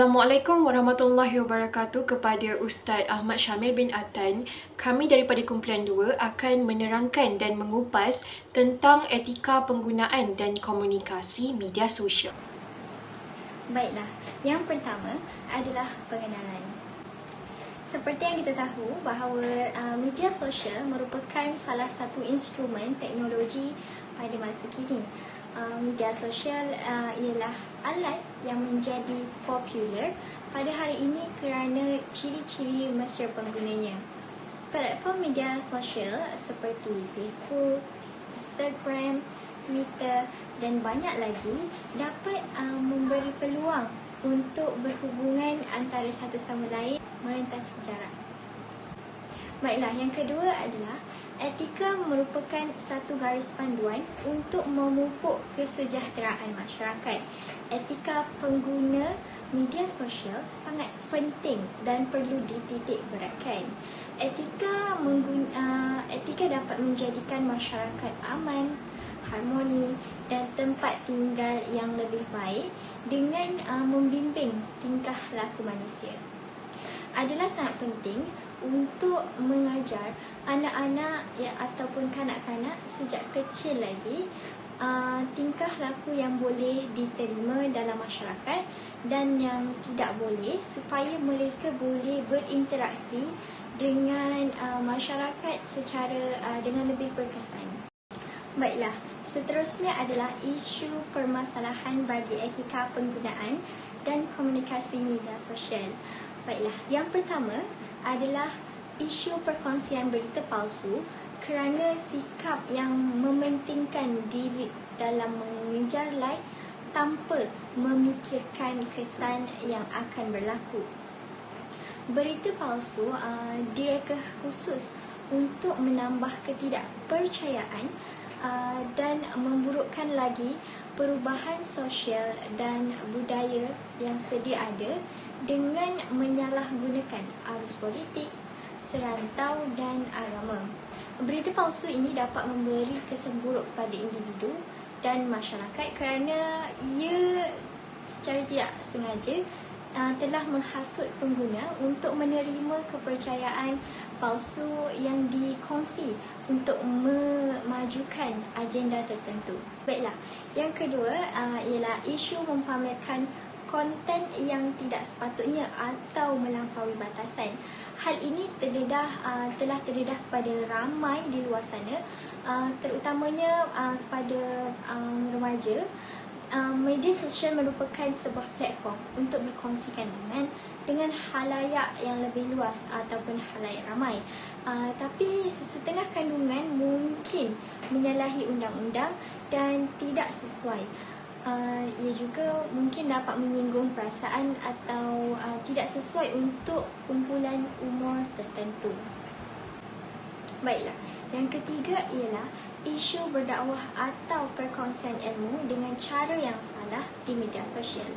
Assalamualaikum warahmatullahi wabarakatuh kepada Ustaz Ahmad Syamil bin Atan. Kami daripada Kumpulan 2 akan menerangkan dan mengupas tentang etika penggunaan dan komunikasi media sosial. Baiklah, yang pertama adalah pengenalan. Seperti yang kita tahu bahawa media sosial merupakan salah satu instrumen teknologi pada masa kini. Media sosial ialah alat yang menjadi popular pada hari ini kerana ciri-ciri mesra penggunanya. Platform media sosial seperti Facebook, Instagram, Twitter dan banyak lagi dapat memberi peluang untuk berhubungan antara satu sama lain melintasi jarak. Baiklah, yang kedua adalah etika merupakan satu garis panduan untuk memupuk kesejahteraan masyarakat. Etika pengguna media sosial sangat penting dan perlu dititik beratkan. Etika dapat menjadikan masyarakat aman, harmoni dan tempat tinggal yang lebih baik dengan membimbing tingkah laku manusia. Adalah sangat penting untuk mengajar anak-anak ataupun kanak-kanak sejak kecil lagi tingkah laku yang boleh diterima dalam masyarakat dan yang tidak boleh, supaya mereka boleh berinteraksi dengan masyarakat secara dengan lebih berkesan. Baiklah, seterusnya adalah isu permasalahan bagi etika penggunaan dan komunikasi media sosial. Baiklah, yang pertama adalah isu perkongsian berita palsu kerana sikap yang mementingkan diri dalam mengejar like tanpa memikirkan kesan yang akan berlaku. Berita palsu direka khusus untuk menambah ketidakpercayaan dan memburukkan lagi perubahan sosial dan budaya yang sedia ada dengan menyalahgunakan arus politik, serantau dan agama. Berita palsu ini dapat memberi kesan buruk pada individu dan masyarakat kerana ia secara tidak sengaja telah menghasut pengguna untuk menerima kepercayaan palsu yang dikongsi untuk memajukan agenda tertentu. Baiklah, yang kedua ialah isu mempamerkan konten yang tidak sepatutnya atau melampaui batasan. Hal ini telah terdedah kepada ramai di luar sana, terutamanya kepada remaja. Media sosial merupakan sebuah platform untuk berkongsikan dengan khalayak yang lebih luas ataupun khalayak ramai. Tapi sesetengah kandungan mungkin menyalahi undang-undang dan tidak sesuai. Ia juga mungkin dapat menyinggung perasaan atau tidak sesuai untuk kumpulan umur tertentu. Baiklah, yang ketiga ialah isu berdakwah atau perkongsian ilmu dengan cara yang salah di media sosial.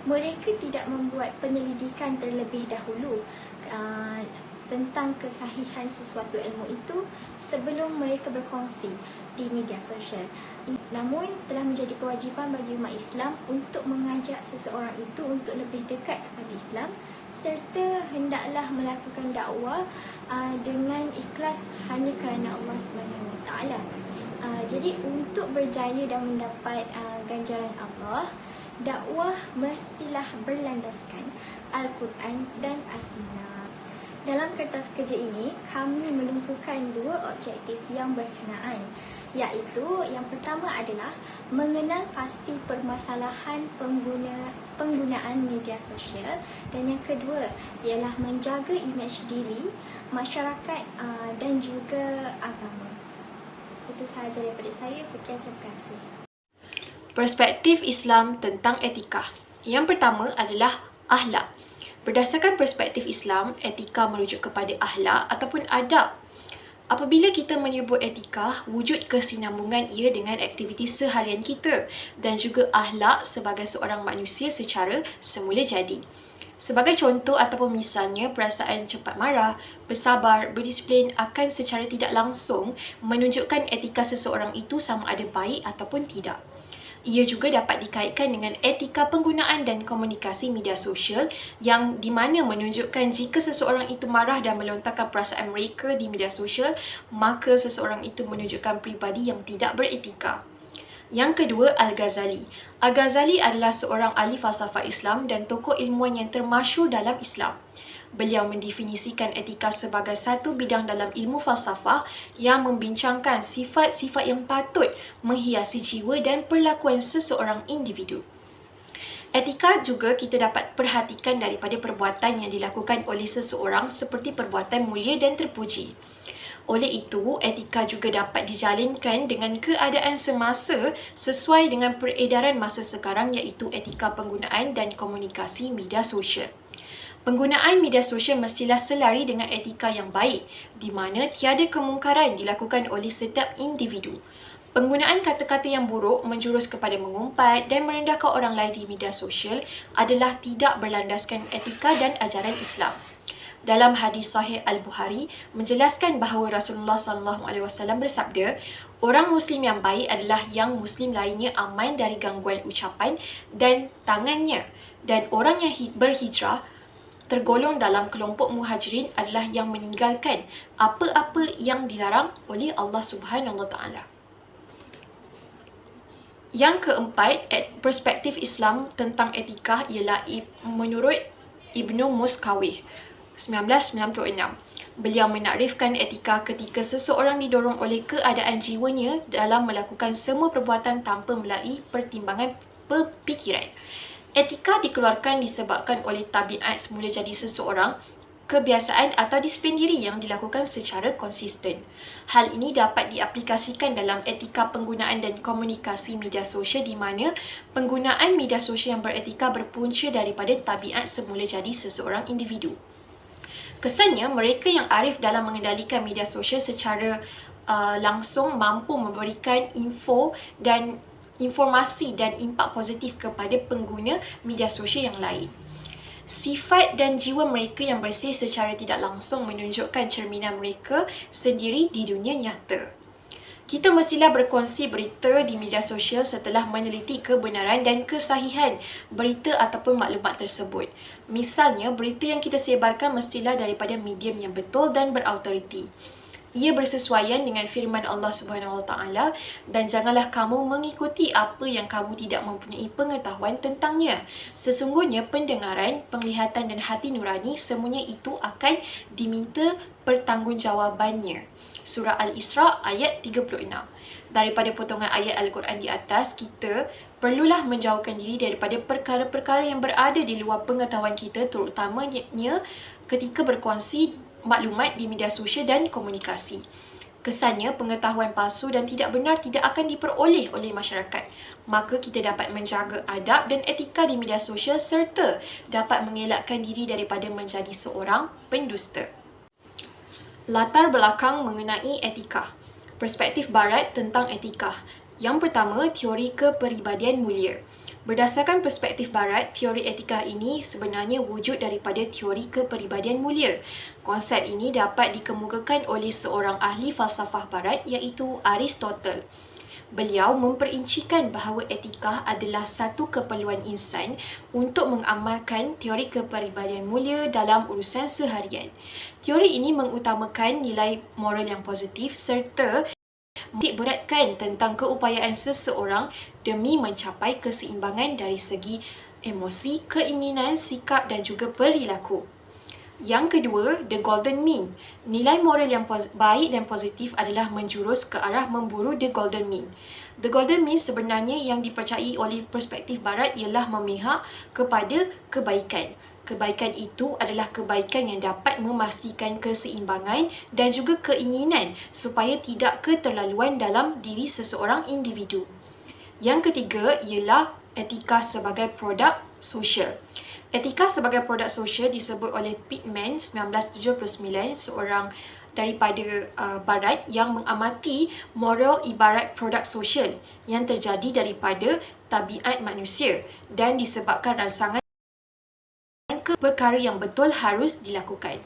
Mereka tidak membuat penyelidikan terlebih dahulu tentang kesahihan sesuatu ilmu itu sebelum mereka berkongsi di media sosial. Namun telah menjadi kewajipan bagi umat Islam untuk mengajak seseorang itu untuk lebih dekat kepada Islam, serta hendaklah melakukan dakwah dengan ikhlas hanya kerana Allah SWT. Jadi untuk berjaya dan mendapat ganjaran Allah, dakwah mestilah berlandaskan Al-Quran dan As-Sunnah. Dalam kertas kerja ini, kami menumpukan dua objektif yang berkenaan, iaitu yang pertama adalah mengenal pasti permasalahan penggunaan media sosial, dan yang kedua ialah menjaga imej diri, masyarakat dan juga agama. Itu sahaja daripada saya. Sekian, terima kasih. Perspektif Islam tentang etika. Yang pertama adalah akhlak. Berdasarkan perspektif Islam, etika merujuk kepada akhlak ataupun adab. Apabila kita menyebut etika, wujud kesinambungan ia dengan aktiviti seharian kita dan juga akhlak sebagai seorang manusia secara semula jadi. Sebagai contoh ataupun misalnya, perasaan cepat marah, bersabar, berdisiplin akan secara tidak langsung menunjukkan etika seseorang itu sama ada baik ataupun tidak. Ia juga dapat dikaitkan dengan etika penggunaan dan komunikasi media sosial yang di mana menunjukkan jika seseorang itu marah dan melontarkan perasaan mereka di media sosial, maka seseorang itu menunjukkan pribadi yang tidak beretika. Yang kedua, Al-Ghazali. Al-Ghazali adalah seorang ahli falsafah Islam dan tokoh ilmuwan yang termasyhur dalam Islam. Beliau mendefinisikan etika sebagai satu bidang dalam ilmu falsafah yang membincangkan sifat-sifat yang patut menghiasi jiwa dan perlakuan seseorang individu. Etika juga kita dapat perhatikan daripada perbuatan yang dilakukan oleh seseorang seperti perbuatan mulia dan terpuji. Oleh itu, etika juga dapat dijalinkan dengan keadaan semasa sesuai dengan peredaran masa sekarang iaitu etika penggunaan dan komunikasi media sosial. Penggunaan media sosial mestilah selari dengan etika yang baik, di mana tiada kemungkaran dilakukan oleh setiap individu. Penggunaan kata-kata yang buruk menjurus kepada mengumpat dan merendahkan orang lain di media sosial adalah tidak berlandaskan etika dan ajaran Islam. Dalam hadis Sahih Al-Bukhari menjelaskan bahawa Rasulullah SAW bersabda, orang Muslim yang baik adalah yang Muslim lainnya aman dari gangguan ucapan dan tangannya, dan orang yang berhijrah tergolong dalam kelompok muhajirin adalah yang meninggalkan apa-apa yang dilarang oleh Allah Subhanahu Wa Taala. Yang keempat, perspektif Islam tentang etika ialah menurut Ibnu Muskawih 1996. Beliau menakrifkan etika ketika seseorang didorong oleh keadaan jiwanya dalam melakukan semua perbuatan tanpa melalui pertimbangan pemikiran. Etika dikeluarkan disebabkan oleh tabiat semula jadi seseorang, kebiasaan atau disiplin diri yang dilakukan secara konsisten. Hal ini dapat diaplikasikan dalam etika penggunaan dan komunikasi media sosial di mana penggunaan media sosial yang beretika berpunca daripada tabiat semula jadi seseorang individu. Kesannya, mereka yang arif dalam mengendalikan media sosial secara langsung mampu memberikan informasi dan impak positif kepada pengguna media sosial yang lain. Sifat dan jiwa mereka yang bersih secara tidak langsung menunjukkan cerminan mereka sendiri di dunia nyata. Kita mestilah berkongsi berita di media sosial setelah meneliti kebenaran dan kesahihan berita ataupun maklumat tersebut. Misalnya, berita yang kita sebarkan mestilah daripada medium yang betul dan berautoriti. Ia bersesuaian dengan firman Allah Subhanahu Wa Taala dan janganlah kamu mengikuti apa yang kamu tidak mempunyai pengetahuan tentangnya. Sesungguhnya pendengaran, penglihatan dan hati nurani semuanya itu akan diminta pertanggungjawabannya. Surah Al-Isra ayat 36. Daripada potongan ayat Al-Quran di atas, kita perlulah menjauhkan diri daripada perkara-perkara yang berada di luar pengetahuan kita, terutamanya ketika berkongsi maklumat di media sosial dan komunikasi. Kesannya, pengetahuan palsu dan tidak benar tidak akan diperoleh oleh masyarakat. Maka kita dapat menjaga adab dan etika di media sosial serta dapat mengelakkan diri daripada menjadi seorang pendusta. Latar belakang mengenai etika. Perspektif Barat tentang etika. Yang pertama, teori kepribadian mulia. Berdasarkan perspektif Barat, teori etika ini sebenarnya wujud daripada teori kepribadian mulia. Konsep ini dapat dikemukakan oleh seorang ahli falsafah Barat iaitu Aristotle. Beliau memperincikan bahawa etika adalah satu keperluan insan untuk mengamalkan teori kepribadian mulia dalam urusan seharian. Teori ini mengutamakan nilai moral yang positif serta menitikberatkan tentang keupayaan seseorang demi mencapai keseimbangan dari segi emosi, keinginan, sikap dan juga perilaku. Yang kedua, the golden mean. Nilai moral yang baik dan positif adalah menjurus ke arah memburu the golden mean. The golden mean sebenarnya yang dipercayai oleh perspektif Barat ialah memihak kepada kebaikan. Kebaikan itu adalah kebaikan yang dapat memastikan keseimbangan dan juga keinginan supaya tidak keterlaluan dalam diri seseorang individu. Yang ketiga ialah etika sebagai produk sosial. Etika sebagai produk sosial disebut oleh Pittman 1979, seorang daripada Barat yang mengamati moral ibarat produk sosial yang terjadi daripada tabiat manusia dan disebabkan rangsangan perkara yang betul harus dilakukan.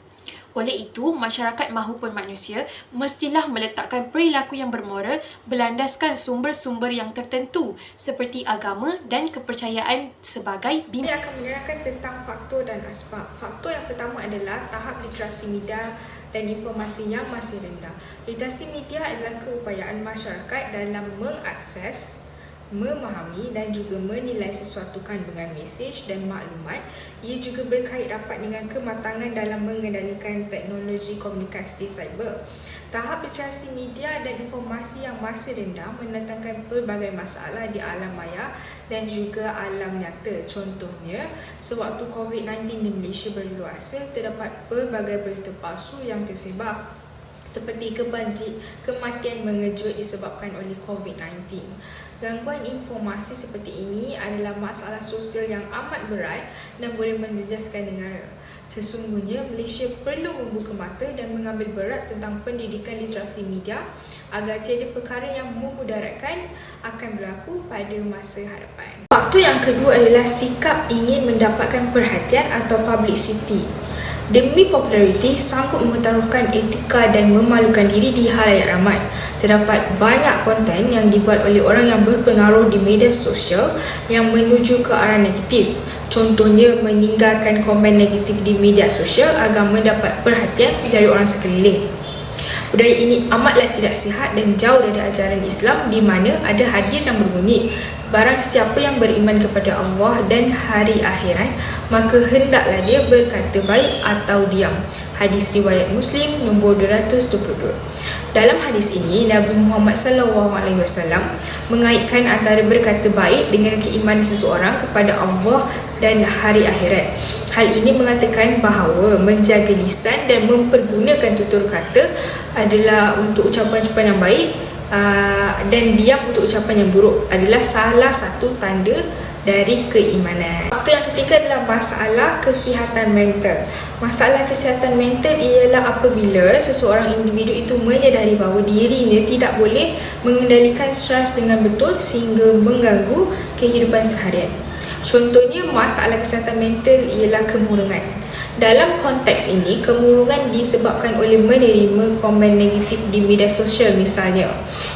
Oleh itu, masyarakat mahupun manusia mestilah meletakkan perilaku yang bermoral berlandaskan sumber-sumber yang tertentu seperti agama dan kepercayaan sebagai Ini akan menerangkan tentang faktor dan asbab. Faktor yang pertama adalah tahap literasi media dan informasi yang masih rendah. Literasi media adalah keupayaan masyarakat dalam mengakses, memahami dan juga menilai sesuatu kandungan mesej dan maklumat. Ia juga berkait rapat dengan kematangan dalam mengendalikan teknologi komunikasi cyber. Tahap literasi media dan informasi yang masih rendah mendatangkan pelbagai masalah di alam maya dan juga alam nyata. Contohnya, sewaktu COVID-19 di Malaysia berluasa, terdapat pelbagai berita palsu yang tersebar seperti kematian mengejut disebabkan oleh COVID-19. Gangguan informasi seperti ini adalah masalah sosial yang amat berat dan boleh menjejaskan negara. Sesungguhnya, Malaysia perlu membuka mata dan mengambil berat tentang pendidikan literasi media agar tiada perkara yang memudaratkan akan berlaku pada masa hadapan. Faktor yang kedua adalah sikap ingin mendapatkan perhatian atau publicity. Demi populariti, sanggup mempertaruhkan etika dan memalukan diri di halayak ramai. Terdapat banyak konten yang dibuat oleh orang yang berpengaruh di media sosial yang menuju ke arah negatif. Contohnya, meninggalkan komen negatif di media sosial agar mendapat perhatian dari orang sekeliling. Budaya ini amatlah tidak sihat dan jauh dari ajaran Islam, di mana ada hadis yang berbunyi, barang siapa yang beriman kepada Allah dan hari akhirat, maka hendaklah dia berkata baik atau diam. Hadis riwayat Muslim nombor 222. Dalam hadis ini, Nabi Muhammad SAW mengaitkan antara berkata baik dengan keimanan seseorang kepada Allah dan hari akhirat. Hal ini mengatakan bahawa menjaga lisan dan mempergunakan tutur kata adalah untuk ucapan-ucapan yang baik dan diam untuk ucapan yang buruk adalah salah satu tanda dari keimanan. Faktor yang ketiga adalah masalah kesihatan mental. Masalah kesihatan mental ialah apabila seseorang individu itu menyedari bahawa dirinya tidak boleh mengendalikan stres dengan betul sehingga mengganggu kehidupan seharian. Contohnya, masalah kesihatan mental ialah kemurungan. Dalam konteks ini, kemurungan disebabkan oleh menerima komen negatif di media sosial misalnya.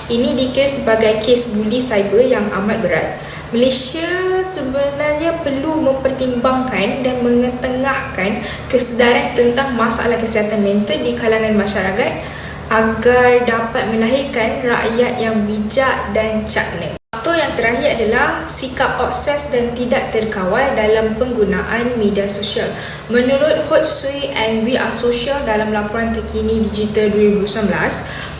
Ini dikira sebagai kes buli cyber yang amat berat. Malaysia sebenarnya perlu mempertimbangkan dan mengetengahkan kesedaran tentang masalah kesihatan mental di kalangan masyarakat agar dapat melahirkan rakyat yang bijak dan cakna. Faktor yang terakhir adalah sikap obses dan tidak terkawal dalam penggunaan media sosial. Menurut Hotsui and We Are Social dalam laporan terkini digital 2019,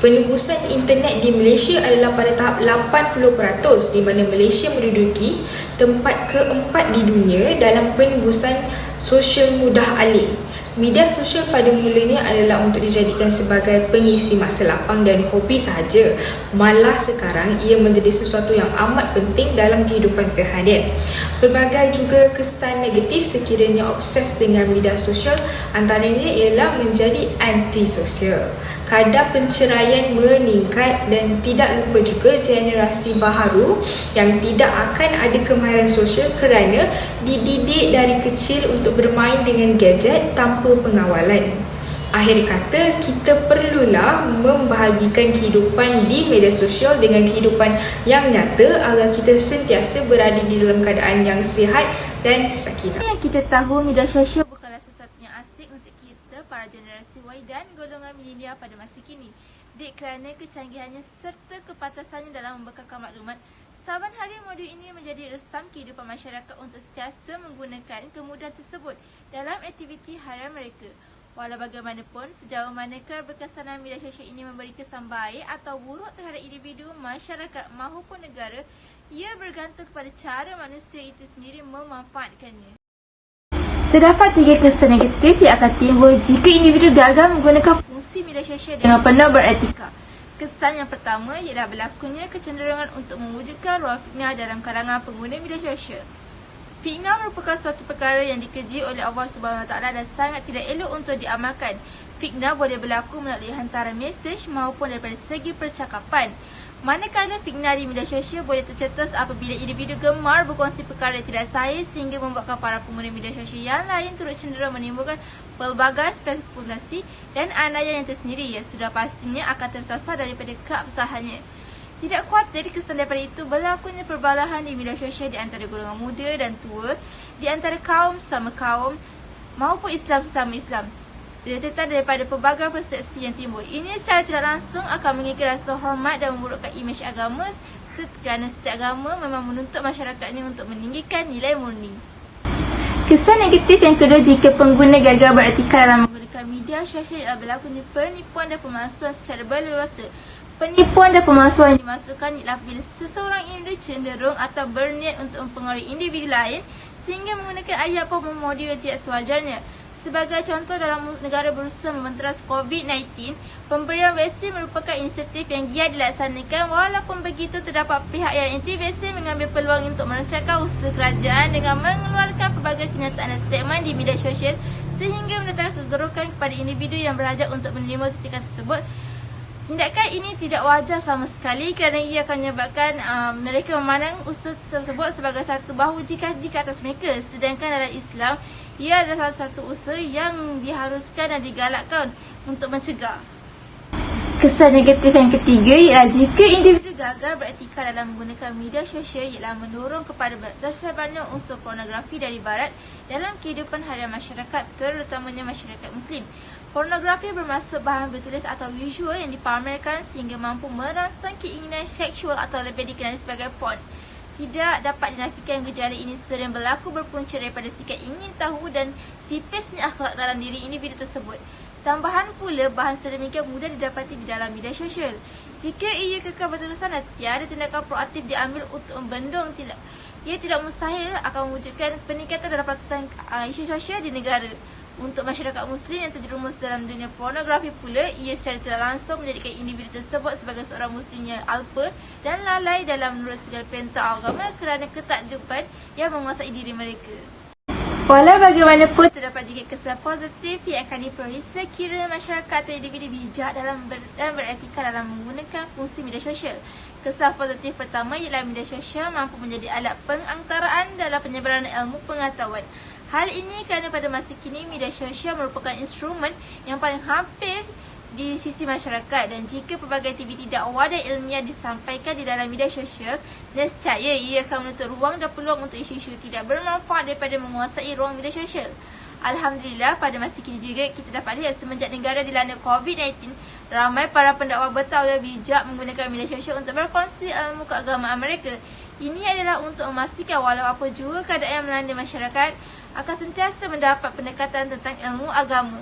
penebusan internet di Malaysia adalah pada tahap 80%, di mana Malaysia menduduki tempat keempat di dunia dalam penebusan sosial mudah alih. Media sosial pada mulanya adalah untuk dijadikan sebagai pengisi masa lapang dan hobi sahaja. Malah sekarang ia menjadi sesuatu yang amat penting dalam kehidupan seharian. Pelbagai juga kesan negatif sekiranya obses dengan media sosial, antaranya ialah menjadi antisosial. Kadar penceraian meningkat dan tidak lupa juga generasi baharu yang tidak akan ada kemahiran sosial kerana dididik dari kecil untuk bermain dengan gadget tanpa pengawalan. Akhir kata, kita perlulah membahagikan kehidupan di media sosial dengan kehidupan yang nyata agar kita sentiasa berada di dalam keadaan yang sihat dan sakinah. Yang kita tahu, media sosial bukanlah sesuatu yang asing untuk kita para generasi Y dan golongan milenial pada masa kini. Kerana kecanggihannya serta kepatasannya dalam membekalkan maklumat, saban hari modul ini menjadi resam kehidupan masyarakat untuk sentiasa menggunakan kemudahan tersebut dalam aktiviti harian mereka. Walau bagaimanapun, sejauh manakah berkesanan media sosial ini memberi kesan baik atau buruk terhadap individu, masyarakat maupun negara, ia bergantung kepada cara manusia itu sendiri memanfaatkannya. Terdapat 3 kesan negatif yang akan timbul jika individu gagal menggunakan fungsi media sosial dengan penuh beretika. Kesan yang pertama ialah berlakunya kecenderungan untuk mewujudkan ruang fitnah dalam kalangan pengguna media sosial. Fitnah merupakan suatu perkara yang dikeji oleh Allah SWT dan sangat tidak elok untuk diamalkan. Fitnah boleh berlaku melalui hantaran mesej maupun daripada segi percakapan. Manakala fitnah di media sosial boleh tercetus apabila individu gemar berkongsi perkara yang tidak sahih sehingga membuatkan para pengguna media sosial yang lain turut cenderung menimbulkan pelbagai spekulasi dan anayan yang tersendiri yang sudah pastinya akan tersasar daripada keabsahannya. Tidak khawatir kesan daripada itu berlakunya perbalahan di media sosial di antara golongan muda dan tua, di antara kaum sama kaum maupun Islam sesama Islam. Rentetan daripada pelbagai persepsi yang timbul. Ini secara tidak langsung akan mengikir rasa hormat dan memburukkan imej agama kerana setiap agama memang menuntut masyarakatnya untuk meninggikan nilai murni. Kesan negatif yang kedua jika pengguna gagal beretika dalam menggunakan media sosial ialah berlakunya penipuan dan pemalsuan secara berleluasa. Penipuan dan pemalsuan yang dimaksudkan ialah apabila seseorang individu cenderung atau berniat untuk mempengaruhi individu lain sehingga menggunakan ayat atau model yang tidak sewajarnya. Sebagai contoh, dalam negara berusaha membenteras COVID-19, pemberian vaksin merupakan inisiatif yang giat dilaksanakan. Walaupun begitu, terdapat pihak yang anti-vaksin mengambil peluang untuk merancangkan usaha kerajaan dengan mengeluarkan pelbagai kenyataan dan statement di media sosial sehingga mendatangkan kegerukan kepada individu yang berhajat untuk menerima suntikan tersebut. Tindakan ini tidak wajar sama sekali kerana ia akan menyebabkan mereka memandang usaha tersebut sebagai satu bahu jika di atas mereka. Sedangkan dalam Islam, ia adalah salah satu usaha yang diharuskan dan digalakkan untuk mencegah. Kesan negatif yang ketiga ialah jika individu gagal beretika dalam menggunakan media sosial ialah mendorong kepada tersebarnya unsur pornografi dari barat dalam kehidupan harian masyarakat, terutamanya masyarakat Muslim. Pornografi bermaksud bahan bertulis atau visual yang dipamerkan sehingga mampu merangsang keinginan seksual atau lebih dikenali sebagai porn. Tidak dapat dinafikan gejala ini sering berlaku berpunca daripada sikap ingin tahu dan tipisnya akhlak dalam diri individu tersebut. Tambahan pula, bahan sedemikian mudah didapati di dalam media sosial. Jika ia kekal berterusan dan tiada tindakan proaktif diambil untuk membendung, ia tidak mustahil akan mewujudkan peningkatan dalam peratusan isu sosial di negara. Untuk masyarakat Muslim yang terjerumus dalam dunia pornografi pula, ia secara tidak langsung menjadikan individu tersebut sebagai seorang Muslim yang alpa dan lalai dalam menurut segala perintah agama kerana ketakjuban yang menguasai diri mereka. Walau bagaimanapun, terdapat juga kesan positif yang akan diperoleh sekiranya masyarakat atau individu bijak dan beretika dalam menggunakan fungsi media sosial. Kesan positif pertama ialah media sosial mampu menjadi alat pengantaraan dalam penyebaran ilmu pengetahuan. Hal ini kerana pada masa kini media sosial merupakan instrumen yang paling hampir di sisi masyarakat dan jika pelbagai aktiviti dakwah dan ilmiah disampaikan di dalam media sosial, nescaya ia akan menutup ruang dan peluang untuk isu-isu tidak bermanfaat daripada menguasai ruang media sosial. Alhamdulillah, pada masa kini juga kita dapat lihat semenjak negara dilanda COVID-19, ramai para pendakwah bertahu dan bijak menggunakan media sosial untuk berkongsi ilmu keagamaan mereka. Ini adalah untuk memastikan walau apa jua keadaan yang melanda masyarakat akan sentiasa mendapat pendekatan tentang ilmu agama.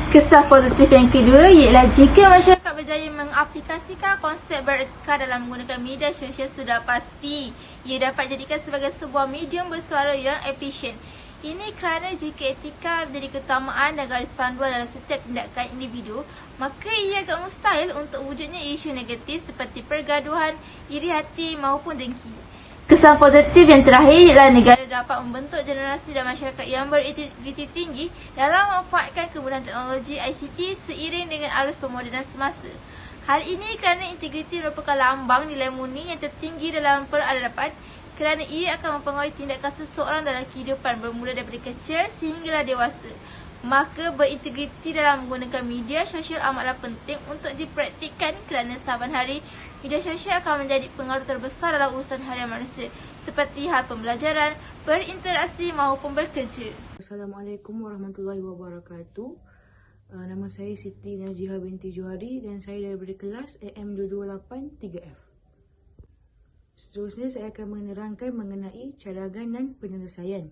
Kesan positif yang kedua ialah jika masyarakat berjaya mengaplikasikan konsep beretika dalam menggunakan media sosial, sudah pasti ia dapat dijadikan sebagai sebuah medium bersuara yang efisien. Ini kerana jika etika menjadi keutamaan dan garis panduan dalam setiap tindakan individu, maka ia agak mustahil untuk wujudnya isu negatif seperti pergaduhan, iri hati maupun dengki. Kesan positif yang terakhir ialah negara dapat membentuk generasi dan masyarakat yang berintegriti tinggi dalam memanfaatkan kemudahan teknologi ICT seiring dengan arus pemodenan semasa. Hal ini kerana integriti merupakan lambang nilai murni yang tertinggi dalam peradaban, kerana ia akan mempengaruhi tindakan seseorang dalam kehidupan bermula daripada kecil sehinggalah dewasa. Maka berintegriti dalam menggunakan media sosial amatlah penting untuk dipraktikkan kerana saban hari media sosial akan menjadi pengaruh terbesar dalam urusan harian manusia seperti hal pembelajaran, berinteraksi maupun bekerja. Assalamualaikum warahmatullahi wabarakatuh. Nama saya Siti Naziha binti Johari dan saya daripada kelas AM228-3F. Seterusnya saya akan menerangkan mengenai cadangan dan penyelesaian.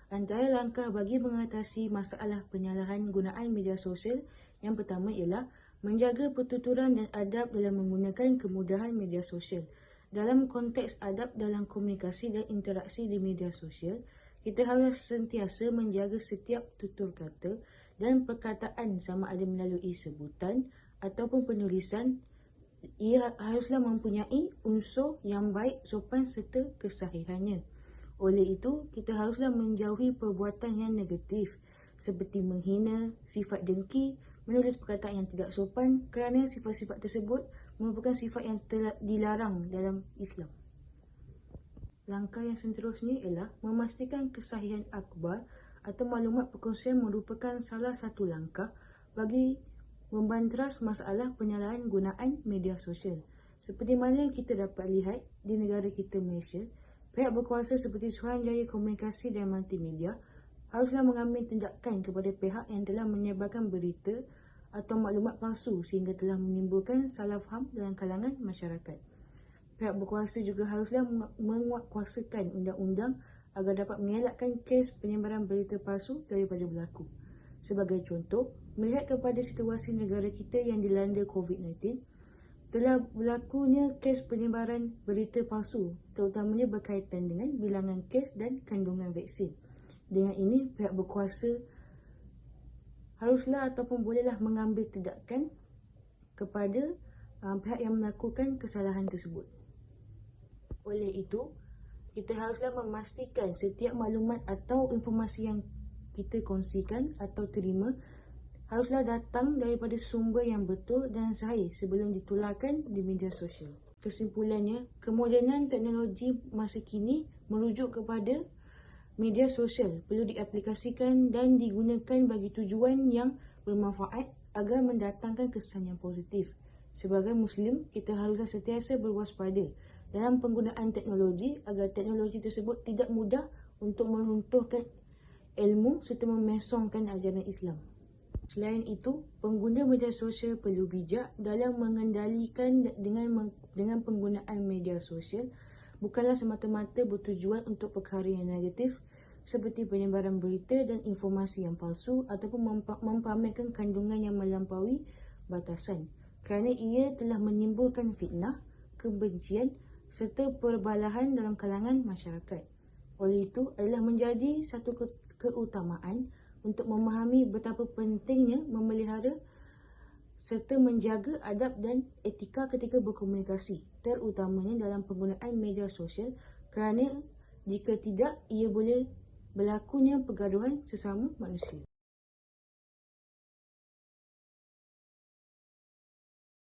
Antara langkah bagi mengatasi masalah penyalahan gunaan media sosial yang pertama ialah menjaga pertuturan dan adab dalam menggunakan kemudahan media sosial. Dalam konteks adab dalam komunikasi dan interaksi di media sosial, kita harus sentiasa menjaga setiap tutur kata dan perkataan sama ada melalui sebutan ataupun penulisan. Ia haruslah mempunyai unsur yang baik, sopan serta kesahihannya. Oleh itu, kita haruslah menjauhi perbuatan yang negatif seperti menghina, sifat dengki, menulis perkataan yang tidak sopan kerana sifat-sifat tersebut merupakan sifat yang dilarang dalam Islam. Langkah yang seterusnya ialah memastikan kesahihan akhbar atau maklumat perkongsian merupakan salah satu langkah bagi membanteras masalah penyalahan gunaan media sosial. Seperti mana kita dapat lihat di negara kita Malaysia, pihak berkuasa seperti Suruhanjaya Komunikasi dan Multimedia haruslah mengambil tindakan kepada pihak yang telah menyebarkan berita atau maklumat palsu sehingga telah menimbulkan salah faham dalam kalangan masyarakat. Pihak berkuasa juga haruslah menguatkuasakan undang-undang agar dapat mengelakkan kes penyebaran berita palsu daripada berlaku. Sebagai contoh, melihat kepada situasi negara kita yang dilanda COVID-19, telah berlakunya kes penyebaran berita palsu, terutamanya berkaitan dengan bilangan kes dan kandungan vaksin. Dengan ini, pihak berkuasa haruslah ataupun bolehlah mengambil tindakan kepada pihak yang melakukan kesalahan tersebut. Oleh itu, kita haruslah memastikan setiap maklumat atau informasi yang kita kongsikan atau terima haruslah datang daripada sumber yang betul dan sahih sebelum ditularkan di media sosial. Kesimpulannya, kemodenan teknologi masa kini merujuk kepada media sosial perlu diaplikasikan dan digunakan bagi tujuan yang bermanfaat agar mendatangkan kesan yang positif. Sebagai Muslim, kita haruslah sentiasa berwaspada dalam penggunaan teknologi agar teknologi tersebut tidak mudah untuk meruntuhkan ilmu serta memesongkan ajaran Islam. Selain itu, pengguna media sosial perlu bijak dalam mengendalikan dengan penggunaan media sosial bukanlah semata-mata bertujuan untuk perkara yang negatif seperti penyebaran berita dan informasi yang palsu ataupun mempamerkan kandungan yang melampaui batasan kerana ia telah menimbulkan fitnah, kebencian serta perbalahan dalam kalangan masyarakat. Oleh itu, adalah menjadi satu keutamaan untuk memahami betapa pentingnya memelihara serta menjaga adab dan etika ketika berkomunikasi, terutamanya dalam penggunaan media sosial kerana jika tidak, ia boleh berlakunya pergaduhan sesama manusia.